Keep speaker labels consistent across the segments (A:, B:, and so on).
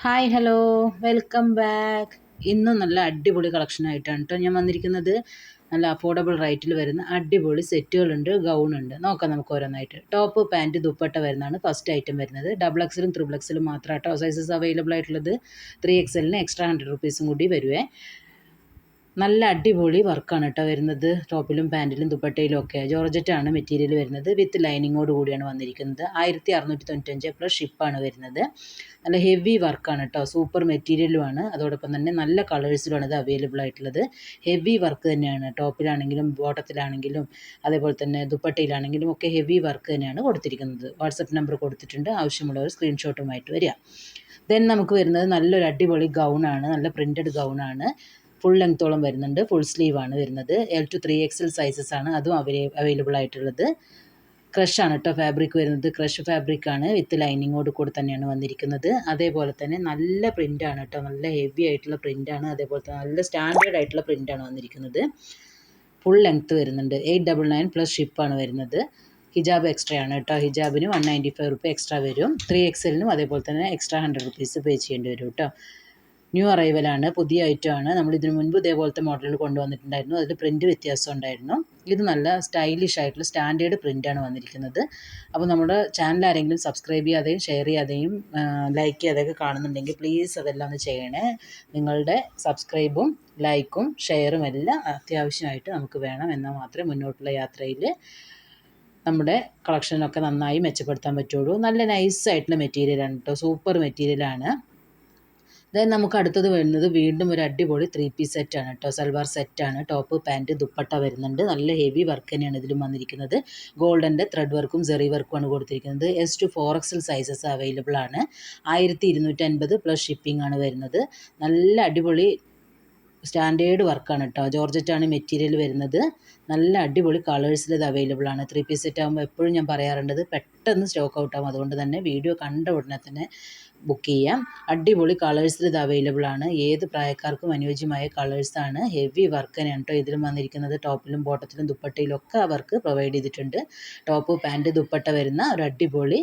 A: Hi hello welcome back. ഇന്നും നല്ല അടിപൊളി കളക്ഷനായിട്ടാണ് കേട്ടോ ഞാൻ വന്നിരിക്കുന്നത്. നല്ല അഫോർഡബിൾ റേറ്റിൽ വരുന്ന അടിപൊളി സെറ്റുകളുണ്ട്, ഗൗണുണ്ട്. നോക്കാം നമുക്ക് ഓരോന്നായിട്ട്. ടോപ്പ് പാൻറ്റ് ദുപ്പട്ട വരുന്നതാണ് ഫസ്റ്റ് ഐറ്റം വരുന്നത്. ഡബിൾ എക്സലും ത്രിബിൾ എക്സലും മാത്രം കേട്ടോ സൈസസ് അവൈലബിൾ ആയിട്ടുള്ളത്. 3XL എക്സ്ട്രാ 100 റുപ്പീസും കൂടി വരുവേ. നല്ല അടിപൊളി വർക്കാണ് കേട്ടോ വരുന്നത്. ടോപ്പിലും പാൻറ്റിലും ദുപ്പട്ടയിലും ഒക്കെ ജോർജറ്റാണ് മെറ്റീരിയൽ വരുന്നത്. വിത്ത് ലൈനിങ്ങോട് കൂടിയാണ് വന്നിരിക്കുന്നത്. 1695 പ്ലസ് ഷിപ്പാണ് വരുന്നത്. നല്ല ഹെവി വർക്കാണ് കേട്ടോ, സൂപ്പർ മെറ്റീരിയലുമാണ്. അതോടൊപ്പം തന്നെ നല്ല കളേഴ്സിലുമാണ് ഇത് അവൈലബിൾ ആയിട്ടുള്ളത്. ഹെവി വർക്ക് തന്നെയാണ്, ടോപ്പിലാണെങ്കിലും ബോട്ടത്തിലാണെങ്കിലും അതേപോലെ തന്നെ ദുപ്പട്ടയിലാണെങ്കിലും ഒക്കെ ഹെവി വർക്ക് തന്നെയാണ് കൊടുത്തിരിക്കുന്നത്. വാട്സപ്പ് നമ്പർ കൊടുത്തിട്ടുണ്ട്, ആവശ്യമുള്ളവർ സ്ക്രീൻഷോട്ടുമായിട്ട് വരിക. ദെൻ നമുക്ക് വരുന്നത് നല്ലൊരു അടിപൊളി ഗൗണാണ്, നല്ല പ്രിൻറ്റഡ് ഗൗണാണ്. ഫുൾ ലെങ്ത്തോളം വരുന്നുണ്ട്, ഫുൾ സ്ലീവാണ് വരുന്നത്. L to 3XL സൈസസ് ആണ് അതും അവൈലബിൾ ആയിട്ടുള്ളത്. ക്രഷാണ് കേട്ടോ ഫാബ്രിക് വരുന്നത്, ക്രഷ് ഫാബ്രിക്കാണ്. വിത്ത് ലൈനിങ്ങോട് കൂടെ തന്നെയാണ് വന്നിരിക്കുന്നത്. അതേപോലെ തന്നെ നല്ല പ്രിൻ്റാണ് കേട്ടോ, നല്ല ഹെവി ആയിട്ടുള്ള പ്രിൻ്റാണ്. അതേപോലെ തന്നെ നല്ല സ്റ്റാൻഡേർഡ് ആയിട്ടുള്ള പ്രിൻ്റാണ് വന്നിരിക്കുന്നത്. ഫുൾ ലെങ്ത്ത് വരുന്നുണ്ട്. 899 പ്ലസ് ഷിപ്പാണ് വരുന്നത്. ഹിജാബ് എക്സ്ട്രാ ആണ് കേട്ടോ, ഹിജാബിന് 195 റുപ്പീ എക്സ്ട്രാ വരും. 3XLനും അതേപോലെ തന്നെ എക്സ്ട്രാ 100 റുപ്പീസ് പേ ചെയ്യേണ്ടി വരും കേട്ടോ. ന്യൂ അറൈവലാണ്, പുതിയ ഐറ്റമാണ്. നമ്മൾ ഇതിനു മുൻപ് ഇതേപോലത്തെ മോഡൽ കൊണ്ടുവന്നിട്ടുണ്ടായിരുന്നു, അതിൽ പ്രിൻറ്റ് വ്യത്യാസം ഉണ്ടായിരുന്നു. ഇത് നല്ല സ്റ്റൈലിഷ് ആയിട്ടുള്ള സ്റ്റാൻഡേർഡ് പ്രിൻ്റാണ് വന്നിരിക്കുന്നത്. അപ്പോൾ നമ്മുടെ ചാനൽ ആരെങ്കിലും സബ്സ്ക്രൈബ് ചെയ്യാതെയും ഷെയർ ചെയ്യാതെയും ലൈക്ക് ചെയ്യാതെയൊക്കെ കാണുന്നുണ്ടെങ്കിൽ പ്ലീസ് അതെല്ലാം ഒന്ന് ചെയ്യണേ. നിങ്ങളുടെ സബ്സ്ക്രൈബും ലൈക്കും ഷെയറും എല്ലാം അത്യാവശ്യമായിട്ട് നമുക്ക് വേണം. എന്നാൽ മാത്രമേ മുന്നോട്ടുള്ള യാത്രയിൽ നമ്മുടെ കളക്ഷനൊക്കെ നന്നായി മെച്ചപ്പെടുത്താൻ പറ്റുള്ളൂ. നല്ല നൈസായിട്ടുള്ള മെറ്റീരിയലാണ് കേട്ടോ, സൂപ്പർ മെറ്റീരിയലാണ്. അതായത് നമുക്ക് അടുത്തത് വരുന്നത് വീണ്ടും ഒരു അടിപൊളി 3 പീസ് സെറ്റാണ് കേട്ടോ, സൽവാർ സെറ്റാണ്. ടോപ്പ് പാൻറ്റ് ദുപ്പട്ട വരുന്നുണ്ട്. നല്ല ഹെവി വർക്ക് തന്നെയാണ് ഇതിലും വന്നിരിക്കുന്നത്. ഗോൾഡൻ്റെ ത്രെഡ് വർക്കും സെറി വർക്കുമാണ് കൊടുത്തിരിക്കുന്നത്. S to 4XL sizes available ആണ്. 1250 പ്ലസ് ഷിപ്പിംഗ് ആണ് വരുന്നത്. നല്ല അടിപൊളി സ്റ്റാൻഡേർഡ് വർക്കാണ് കേട്ടോ, ജോർജറ്റാണ് മെറ്റീരിയൽ വരുന്നത്. നല്ല അടിപൊളി കളേഴ്സിൽ ഇത് അവൈലബിൾ ആണ്. 3 പീസ് സെറ്റ് ആകുമ്പോൾ എപ്പോഴും ഞാൻ പറയാറുള്ളത് പെട്ടെന്ന് സ്റ്റോക്ക് ഔട്ട് ആകും. അതുകൊണ്ട് തന്നെ വീഡിയോ കണ്ട ഉടനെ തന്നെ ബുക്ക് ചെയ്യാം. അടിപൊളി കളേഴ്സിൽ ഇത് അവൈലബിൾ ആണ്. ഏത് പ്രായക്കാർക്കും അനുയോജ്യമായ കളേഴ്സാണ്. ഹെവി വർക്ക് തന്നെയാണ് കേട്ടോ ഇതിലും വന്നിരിക്കുന്നത്. ടോപ്പിലും ബോട്ടത്തിലും ദുപ്പട്ടയിലും ഒക്കെ വർക്ക് പ്രൊവൈഡ് ചെയ്തിട്ടുണ്ട്. ടോപ്പ് പാൻറ്റ് ദുപ്പട്ട വരുന്ന ഒരു അടിപൊളി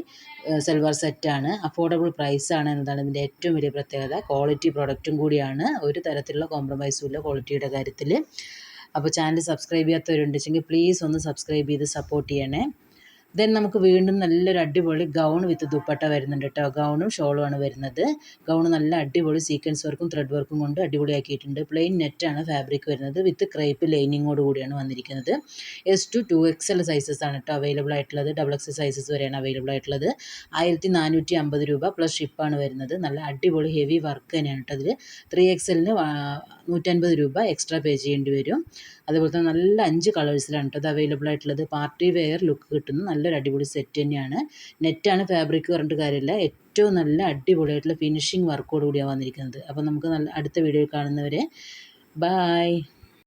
A: സൽവാർ സെറ്റാണ്. അഫോർഡബിൾ പ്രൈസാണ് എന്നതാണ് ഇതിൻ്റെ ഏറ്റവും വലിയ പ്രത്യേകത. ക്വാളിറ്റി പ്രൊഡക്റ്റും കൂടിയാണ്, ഒരു തരത്തിലുള്ള കോംപ്രമൈസും ഇല്ല ക്വാളിറ്റിയുടെ കാര്യത്തിൽ. അപ്പോൾ ചാനൽ സബ്സ്ക്രൈബ് ചെയ്യാത്തവരുണ്ടെങ്കിൽ പ്ലീസ് ഒന്ന് സബ്സ്ക്രൈബ് ചെയ്ത് സപ്പോർട്ട് ചെയ്യണേ. ദെൻ നമുക്ക് വീണ്ടും നല്ലൊരു അടിപൊളി ഗൗൺ വിത്ത് ദുപ്പട്ട വരുന്നുണ്ട് കേട്ടോ. ഗൗണും ഷോളുമാണ് വരുന്നത്. ഗൗൺ നല്ല അടിപൊളി സീക്വൻസ് വർക്കും ത്രെഡ് വർക്കും കൊണ്ട് അടിപൊളിയാക്കിയിട്ടുണ്ട്. പ്ലെയിൻ നെറ്റാണ് ഫാബ്രിക് വരുന്നത്. വിത്ത് ക്രേപ്പ് ലൈനിങ്ങോട് കൂടിയാണ് വന്നിരിക്കുന്നത്. S to 2XL സൈസസ് ആണ് കേട്ടോ അവൈലബിൾ ആയിട്ടുള്ളത്. ഡബിൾ എക്സൽ സൈസസ് വരെയാണ് അവൈലബിൾ ആയിട്ടുള്ളത്. 1450 രൂപ പ്ലസ് ഷിപ്പാണ് വരുന്നത്. നല്ല അടിപൊളി ഹെവി വർക്ക് തന്നെയാണ് കേട്ടോ അതിൽ. 3XLന് 150 രൂപ എക്സ്ട്രാ പേ ചെയ്യേണ്ടി വരും. അതുപോലെ തന്നെ നല്ല 5 കളേഴ്സിലാണ് കേട്ടോ അത് അവൈലബിൾ ആയിട്ടുള്ളത്. പാർട്ടി വെയർ ലുക്ക് കിട്ടുന്ന നല്ലൊരു അടിപൊളി സെറ്റ് തന്നെയാണ്. നെറ്റാണ് ഫാബ്രിക് പറഞ്ഞിട്ട് കാര്യമില്ല, ഏറ്റവും നല്ല അടിപൊളിയായിട്ടുള്ള ഫിനിഷിങ് വർക്കോട് കൂടിയാണ് വന്നിരിക്കുന്നത്. അപ്പോൾ നമുക്ക് നല്ല അടുത്ത വീഡിയോ കാണുന്നവരെ ബായ്.